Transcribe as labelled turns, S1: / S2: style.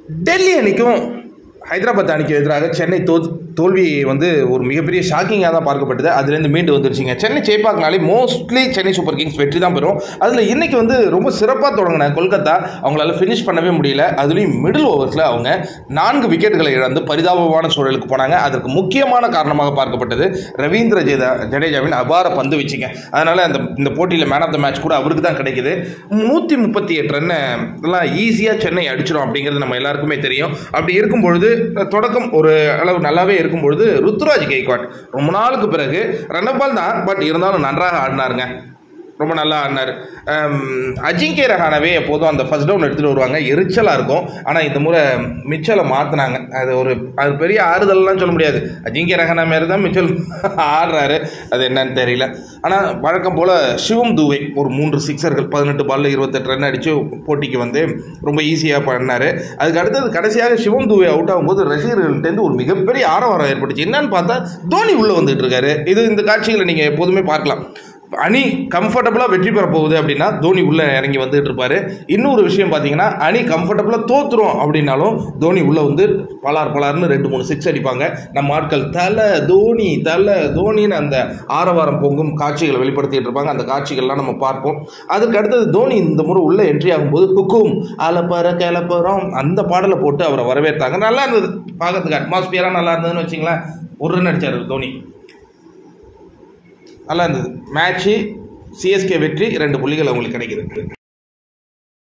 S1: டெல்லி அணிக்கும் ஹைதராபாத் அணிக்கு எதிராக சென்னை தோல்வியை வந்து ஒரு மிகப்பெரிய ஷாக்கிங்காக தான் பார்க்கப்பட்டது. அதுலேருந்து மீண்டு வந்துருச்சுங்க. சென்னை ஜெயிப்பாங்கனாலே மோஸ்ட்லி சென்னை சூப்பர் கிங்ஸ் வெற்றி தான் பெறும். அதில் இன்றைக்கி வந்து ரொம்ப சிறப்பாக தொடங்கின கொல்கத்தா அவங்களால ஃபினிஷ் பண்ணவே முடியல. அதுலேயும் மிடில் ஓவர்ஸில் அவங்க 4 விக்கெட்டுகளை இழந்து பரிதாபமான சூழலுக்கு போனாங்க. அதற்கு முக்கியமான காரணமாக பார்க்கப்பட்டது ரவீந்திர ஜடேஜாவின் அபார பந்து வீச்சுங்க. அதனால் இந்த போட்டியில் மேன் ஆஃப் த மேட்ச் கூட அவருக்கு தான் கிடைக்குது. 138 ரன்னை எல்லாம் ஈஸியாக சென்னை அடிச்சிடும் அப்படிங்கிறது நம்ம எல்லாருக்குமே தெரியும். அப்படி இருக்கும் பொழுது தொடக்கம் ஒரு அளவு நல்லாவே இருக்கும் பொழுது ருத்துராஜ் கெய்க்வாட் ரொம்ப நாளுக்கு பிறகு ரன் பால் தான், பட் இருந்தாலும் நன்றாக ஆடினாருங்க. ரொம்ப நல்லா ஆடினார். அஜிங்கே ரஹானவே எப்போதும் அந்த ஃபர்ஸ்ட் டவுன் எடுத்துகிட்டு வருவாங்க, எரிச்சலாக இருக்கும். ஆனால் இந்த முறை மிச்சலை மாற்றினாங்க. அது பெரிய ஆறுதல்லாம் சொல்ல முடியாது. அஜிங்கே ரஹானா மாரி தான் மிச்சல் ஆடுறாரு, அது என்னன்னு தெரியல. ஆனால் வழக்கம் போல் சிவம் தூவே ஒரு 3 சிக்ஸர்கள் 18 பாலில் 28 ரன் அடித்து போட்டிக்கு வந்து ரொம்ப ஈஸியாக பண்ணார். அதுக்கு அடுத்தது கடைசியாக சிவம் தூவே அவுட் ஆகும்போது ரசிகர்கள்ட்டேருந்து ஒரு மிகப்பெரிய ஆரவாரம் ஏற்பட்டுச்சு. என்னன்னு பார்த்தா தோனி உள்ளே வந்துட்டு இருக்காரு. இந்த காட்சிகளை நீங்கள் எப்போதுமே பார்க்கலாம். அணி கம்ஃபர்டபுளாக வெற்றி பெற போகுது அப்படின்னா தோனி உள்ளே இறங்கி வந்துட்டு இருப்பார். இன்னொரு விஷயம் பார்த்தீங்கன்னா அணி கம்ஃபர்டபுளாக தோற்றுரும் அப்படின்னாலும் தோனி உள்ளே வந்து பலார்னு 2-3 சிக்ஸ் அடிப்பாங்க. நம்ம ஆட்கள் தலை தோனின்னு அந்த ஆரவாரம் பொங்கும் காட்சிகளை வெளிப்படுத்திட்டு இருப்பாங்க. அந்த காட்சிகள்லாம் நம்ம பார்ப்போம். அதுக்கு அடுத்தது தோனி இந்த முறை உள்ளே என்ட்ரி ஆகும்போது குக்கும் அலப்பற கிளப்பறம் அந்த பாடலை போட்டு அவரை வரவேற்றாங்க. நல்லா இருந்தது பார்க்கறதுக்கு, அட்மாஸ்பியராக நல்லா இருந்ததுன்னு வச்சிங்களேன். ஒரு ரன் அடித்தார் தோனி, நல்லா இருந்தது. மேட்ச்சு சிஎஸ்கே வெற்றி, 2 புள்ளிகள் அவங்களுக்கு கிடைக்குது.